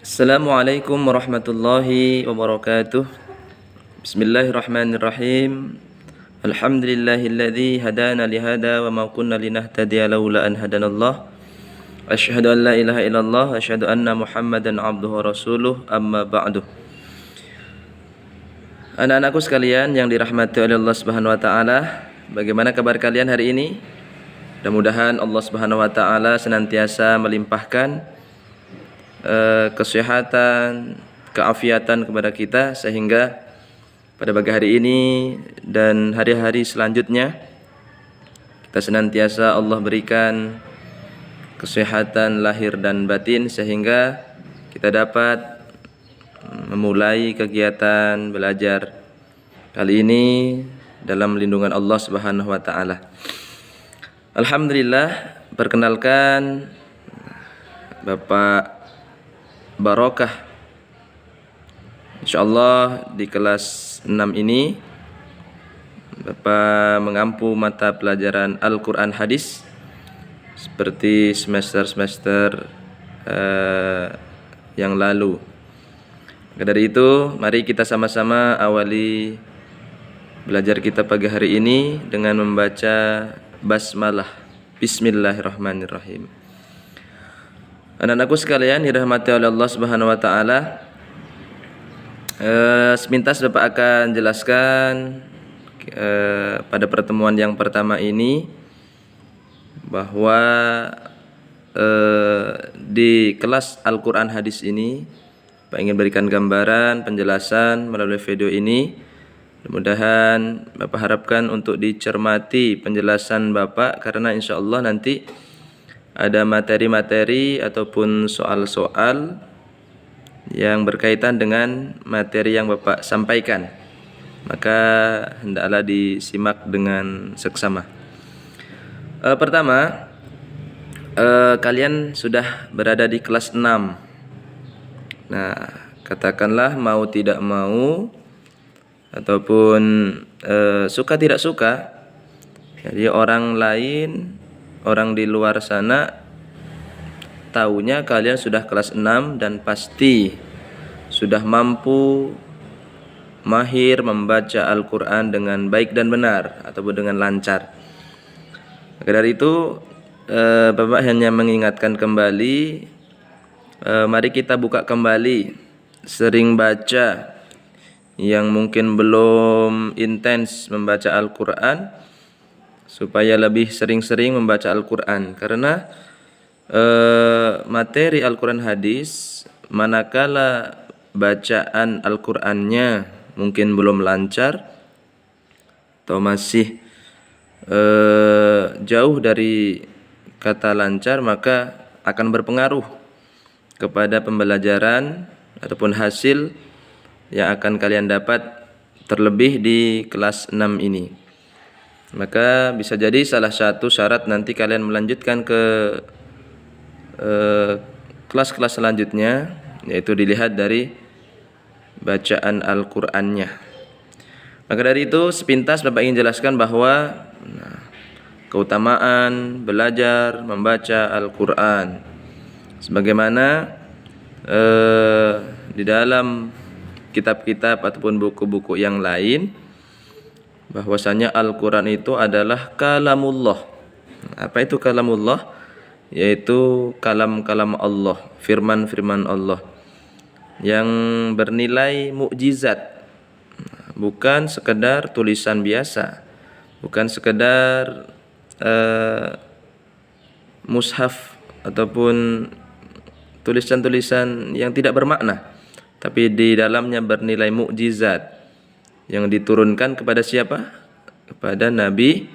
Assalamualaikum warahmatullahi wabarakatuh. Bismillahirrahmanirrahim. Alhamdulillahilladzi hadana lihada wa ma kunna linahtadiya laula an hadanallah. Asyhadu an la ilaha illallah wa asyhadu anna Muhammadan abduhu wa rasuluh. Amma ba'du. Anak-anakku sekalian yang dirahmati oleh Allah Subhanahu wa taala, bagaimana kabar kalian hari ini? Mudah-mudahan Allah Subhanahu wa taala senantiasa melimpahkan kesehatan, keafiatan kepada kita sehingga pada pagi hari ini dan hari-hari selanjutnya kita senantiasa Allah berikan kesehatan lahir dan batin sehingga kita dapat memulai kegiatan belajar kali ini dalam lindungan Allah Subhanahu wa taala. Alhamdulillah, perkenalkan Bapak Barokah. Insyaallah di kelas 6 ini Bapak mengampu mata pelajaran Al-Quran Hadis seperti semester-semester yang lalu. Maka dari itu mari kita sama-sama awali belajar kita pagi hari ini dengan membaca basmalah. Bismillahirrahmanirrahim. Anak-anakku sekalian dirahmati oleh Allah Subhanahu wa taala, sepintas Bapak akan jelaskan pada pertemuan yang pertama ini bahwa di kelas Al-Quran Hadis ini Bapak ingin berikan gambaran, penjelasan melalui video ini. Mudah-mudahan Bapak harapkan untuk dicermati penjelasan Bapak, karena insya Allah nanti ada materi-materi ataupun soal-soal yang berkaitan dengan materi yang Bapak sampaikan. Maka hendaklah disimak dengan seksama. Pertama, kalian sudah berada di kelas 6. Nah, katakanlah mau tidak mau ataupun suka tidak suka, jadi orang lain, orang di luar sana taunya kalian sudah kelas 6 dan pasti sudah mampu mahir membaca Al-Quran dengan baik dan benar ataupun dengan lancar. Maka dari itu Bapak hanya mengingatkan kembali, mari kita buka kembali, sering baca. Yang mungkin belum intens membaca Al-Quran, supaya lebih sering-sering membaca Al-Quran. Karena materi Al-Quran Hadis, manakala bacaan Al-Qurannya mungkin belum lancar atau masih jauh dari kata lancar, maka akan berpengaruh kepada pembelajaran ataupun hasil yang akan kalian dapat, terlebih di kelas 6 ini. Maka bisa jadi salah satu syarat nanti kalian melanjutkan ke kelas-kelas selanjutnya, yaitu dilihat dari bacaan Al-Qur'annya. Maka dari itu sepintas Bapak ingin jelaskan bahwa keutamaan belajar membaca Al-Qur'an, sebagaimana di dalam kitab-kitab ataupun buku-buku yang lain, bahwasanya Al-Quran itu adalah kalamullah. Apa itu kalamullah? Yaitu kalam-kalam Allah, firman-firman Allah yang bernilai mukjizat, bukan sekedar tulisan biasa, bukan sekedar mushaf ataupun tulisan-tulisan yang tidak bermakna, tapi di dalamnya bernilai mukjizat yang diturunkan kepada siapa? Kepada Nabi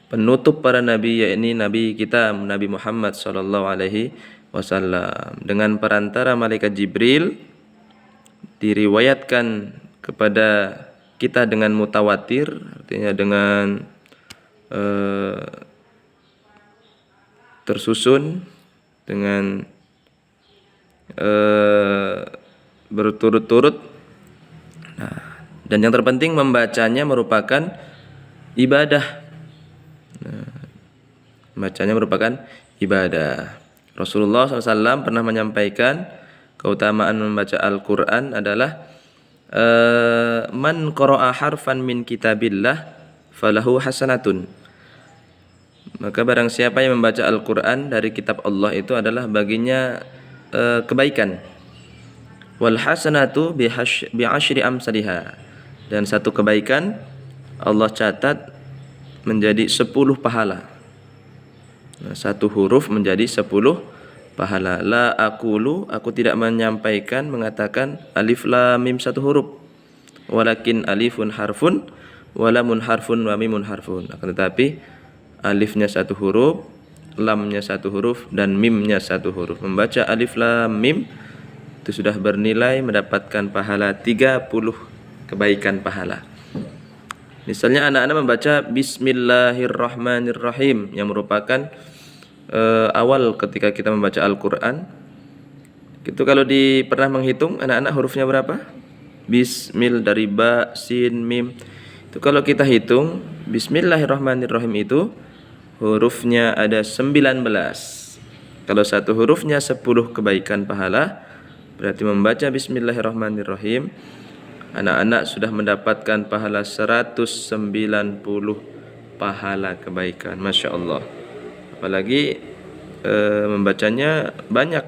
penutup para nabi, yakni Nabi kita Nabi Muhammad sallallahu alaihi wasallam. Dengan perantara malaikat Jibril diriwayatkan kepada kita dengan mutawatir, artinya dengan tersusun, dengan berturut-turut. Nah, dan yang terpenting membacanya merupakan ibadah. Membacanya merupakan ibadah. Rasulullah SAW pernah menyampaikan keutamaan membaca Al-Qur'an adalah man qara'a harfan min kitabillah falahu hasanatun. Maka barang siapa yang membaca Al-Qur'an dari kitab Allah itu adalah baginya kebaikan. Wal hasanatu bi asyri amsalha. Dan satu kebaikan Allah catat menjadi 10 pahala. Nah, satu huruf menjadi 10 pahala. La aqulu, aku tidak menyampaikan, mengatakan alif lam mim satu huruf. Walakin alifun harfun, walamun harfun, wa mimun harfun. Akan tetapi alifnya satu huruf, lamnya satu huruf, dan mimnya satu huruf. Membaca alif lam mim itu sudah bernilai mendapatkan pahala 30 kebaikan pahala. Misalnya anak-anak membaca Bismillahirrahmanirrahim yang merupakan awal ketika kita membaca Al-Qur'an. Itu kalau pernah menghitung anak-anak hurufnya berapa? Bismil dari ba, sin, mim. Itu kalau kita hitung Bismillahirrahmanirrahim itu hurufnya ada 19. Kalau satu hurufnya 10 kebaikan pahala, berarti membaca Bismillahirrahmanirrahim anak-anak sudah mendapatkan pahala 190 pahala kebaikan. Masya Allah. Apalagi membacanya banyak,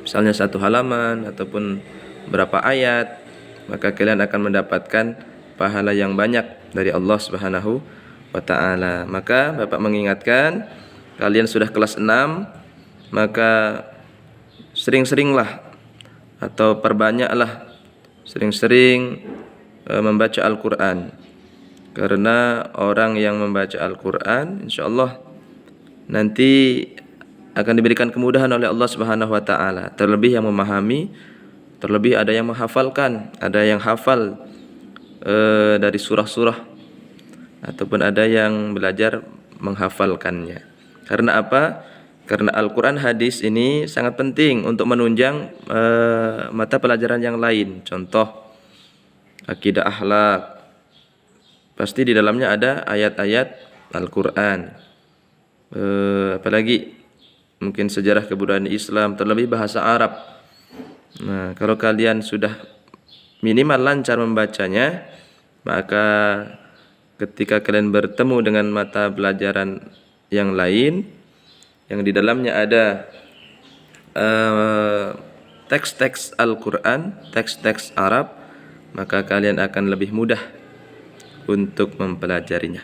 misalnya satu halaman ataupun berapa ayat, maka kalian akan mendapatkan pahala yang banyak dari Allah Subhanahu wa ta'ala. Maka Bapak mengingatkan, kalian sudah kelas 6, maka sering-seringlah atau perbanyaklah sering-sering membaca Al-Qur'an. Karena orang yang membaca Al-Qur'an insyaallah nanti akan diberikan kemudahan oleh Allah Subhanahu wa taala. Terlebih yang memahami, terlebih ada yang menghafalkan, ada yang hafal dari surah-surah, ataupun ada yang belajar menghafalkannya. Karena apa? Karena Al-Quran hadis ini sangat penting untuk menunjang mata pelajaran yang lain. Contoh akidah akhlak, pasti di dalamnya ada ayat-ayat Al-Quran. Apalagi mungkin sejarah kebudayaan Islam, terlebih bahasa Arab. Nah, kalau kalian sudah minimal lancar membacanya, maka ketika kalian bertemu dengan mata pelajaran yang lain yang di dalamnya ada teks-teks Al-Quran, teks-teks Arab, maka kalian akan lebih mudah untuk mempelajarinya.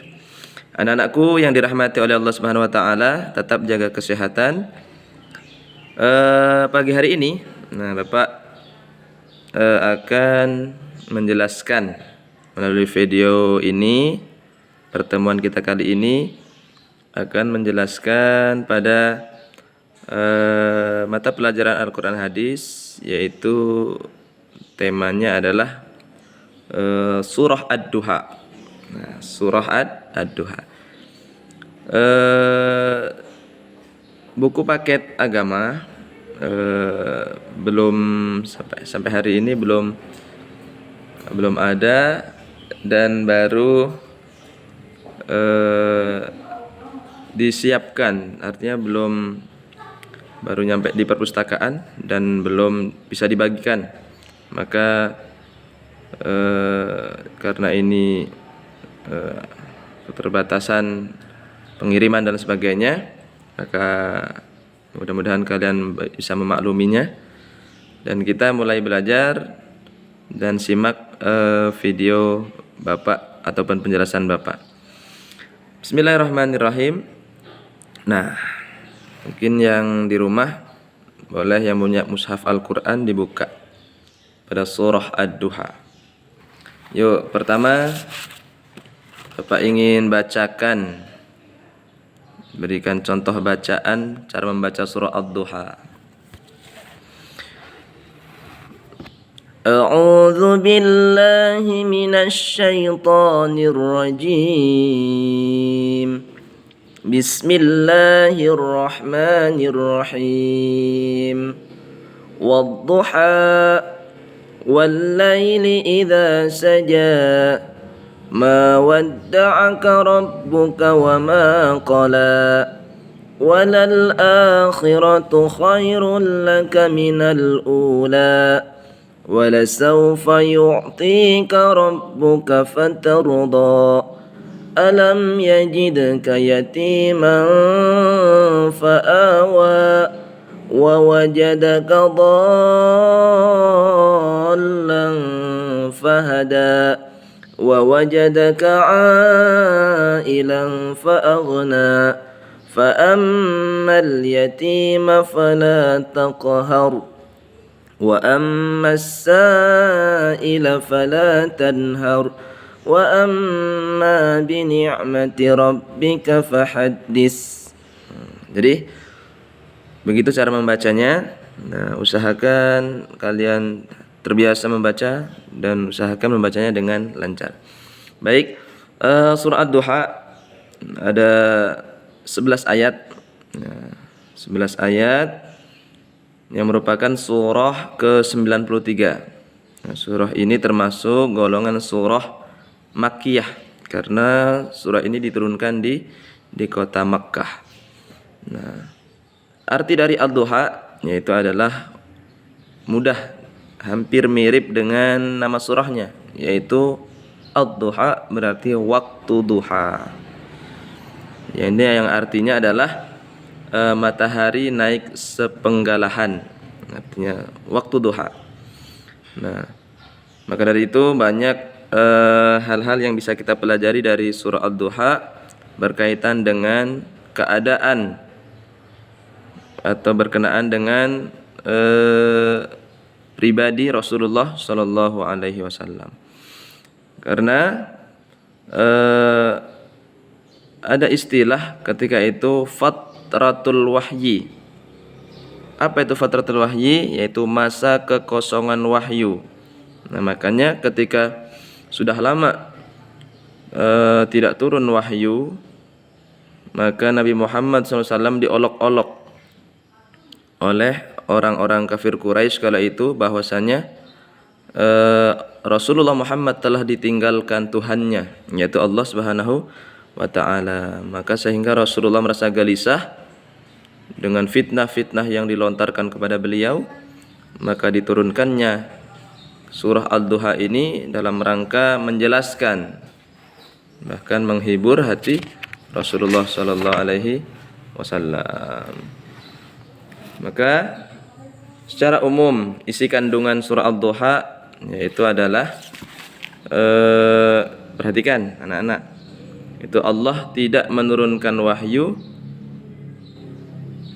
Anak-anakku yang dirahmati oleh Allah Subhanahu wa taala, tetap jaga kesehatan. Pagi hari ini, Bapak akan menjelaskan melalui video ini, pertemuan kita kali ini akan menjelaskan pada mata pelajaran Al-Quran hadis, yaitu temanya adalah surah Ad-Duha. Nah, surah Ad-Duha. Buku paket agama belum sampai hari ini belum ada, dan baru disiapkan, artinya baru nyampe di perpustakaan dan belum bisa dibagikan. Maka karena ini keterbatasan pengiriman dan sebagainya, maka mudah-mudahan kalian bisa memakluminya, dan kita mulai belajar dan simak video Bapak ataupun penjelasan Bapak. Bismillahirrahmanirrahim. Nah, mungkin yang di rumah boleh yang punya mushaf Al-Quran dibuka pada surah Ad-Duha. Yuk, pertama Bapak ingin bacakan, berikan contoh bacaan cara membaca surah Ad-Duha. A'udzu billahi minasy syaithanir rajim. Bismillahirrahmanirrahim. Wadduha wallaili idza saja. Ma wadda'aka rabbuka wa ma qala. وللآخرة خير لك من الأولى ولسوف يعطيك ربك فترضى ألم يجدك يتيما فآوى ووجدك ضالا فهدى ووجدك عائلا فأغنى فأما اليتيم فلا تقهر وأما السائل فلا تنهر وأما بنعمة ربك فحدث. Jadi begitu cara membacanya. Nah, usahakan kalian terbiasa membaca dan usahakan membacanya dengan lancar. Baik, surah Ad-Duha ada 11 ayat. Nah, 11 ayat yang merupakan surah ke-93. Nah, surah ini termasuk golongan surah Makkiyah karena surah ini diturunkan di kota Makkah. Nah, arti dari Ad-Duha yaitu adalah mudah, hampir mirip dengan nama surahnya, yaitu Ad-Duha berarti waktu duha. Yang artinya adalah matahari naik sepenggalahan, artinya waktu duha. Nah, maka dari itu banyak hal-hal yang bisa kita pelajari dari surah Ad-Duha berkaitan dengan keadaan atau berkenaan dengan pribadi Rasulullah Shallallahu Alaihi Wasallam. Karena ada istilah ketika itu fatratul wahyi. Apa itu fatratul wahyi? Yaitu masa kekosongan wahyu. Nah, makanya ketika sudah lama tidak turun wahyu, maka Nabi Muhammad SAW diolok-olok oleh orang-orang kafir Quraisy kala itu bahwasanya Rasulullah Muhammad telah ditinggalkan Tuhannya, yaitu Allah Subhanahu wa ta'ala. Maka sehingga Rasulullah merasa gelisah dengan fitnah-fitnah yang dilontarkan kepada beliau, maka diturunkannya surah Ad-Duha ini dalam rangka menjelaskan, bahkan menghibur hati Rasulullah sallallahu alaihi wasallam. Maka secara umum isi kandungan surah Ad-Duha yaitu adalah perhatikan anak-anak, itu Allah tidak menurunkan wahyu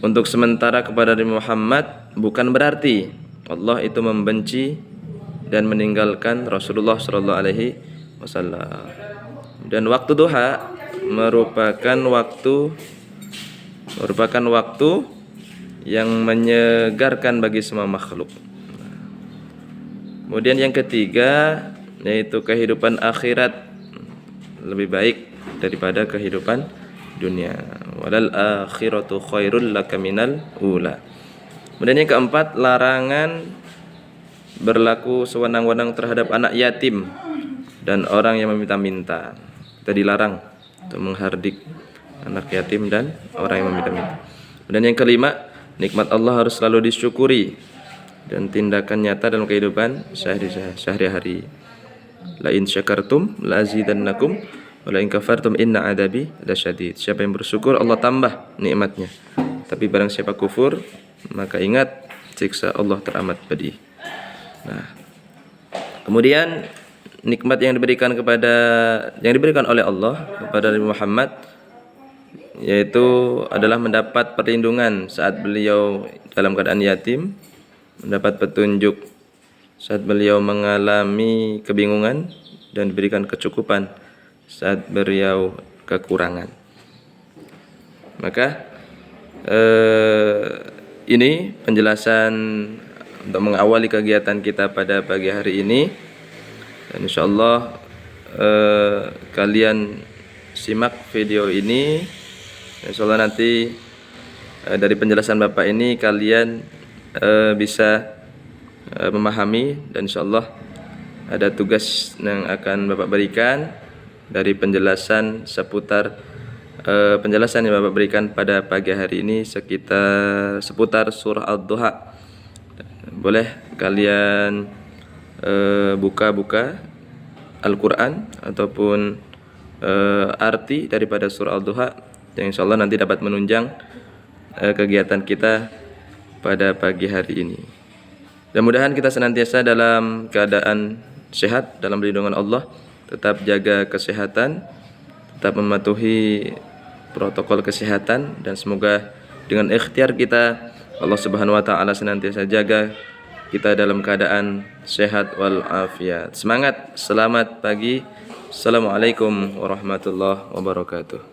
untuk sementara kepada Nabi Muhammad, bukan berarti Allah itu membenci dan meninggalkan Rasulullah sallallahu alaihi wasallam. Dan waktu duha merupakan waktu yang menyegarkan bagi semua makhluk. Kemudian yang ketiga yaitu kehidupan akhirat lebih baik daripada kehidupan dunia. Walal akhiratu khairul laka minal ula. Kemudian yang keempat, larangan berlaku sewenang-wenang terhadap anak yatim dan orang yang meminta-minta. Kita dilarang untuk menghardik anak yatim dan orang yang meminta-minta. Dan yang kelima, nikmat Allah harus selalu disyukuri dan tindakan nyata dalam kehidupan sehari-hari. La in syakartum la azidannakum wa la in kafartum inna adabi lasyadid. Siapa yang bersyukur Allah tambah nikmatnya. Tapi barang siapa kufur, maka ingat siksa Allah teramat pedih. Nah, kemudian nikmat yang diberikan oleh Allah kepada Nabi Muhammad yaitu adalah mendapat perlindungan saat beliau dalam keadaan yatim, mendapat petunjuk saat beliau mengalami kebingungan, dan diberikan kecukupan saat beliau kekurangan. Maka ini penjelasan untuk mengawali kegiatan kita pada pagi hari ini. Dan insyaallah kalian simak video ini. Insyaallah nanti dari penjelasan Bapak ini kalian bisa memahami, dan insyaallah ada tugas yang akan Bapak berikan dari penjelasan seputar penjelasan yang Bapak berikan pada pagi hari ini seputar surah Ad-Duha. Boleh kalian buka Al-Quran ataupun arti daripada surah Al-Duha yang insyaallah nanti dapat menunjang kegiatan kita pada pagi hari ini. Mudah-mudahan kita senantiasa dalam keadaan sehat dalam perlindungan Allah, tetap jaga kesehatan, tetap mematuhi protokol kesehatan, dan semoga dengan ikhtiar kita Allah Subhanahu wa taala senantiasa jaga kita dalam keadaan sehat wal afiat. Semangat, selamat pagi. Assalamualaikum warahmatullahi wabarakatuh.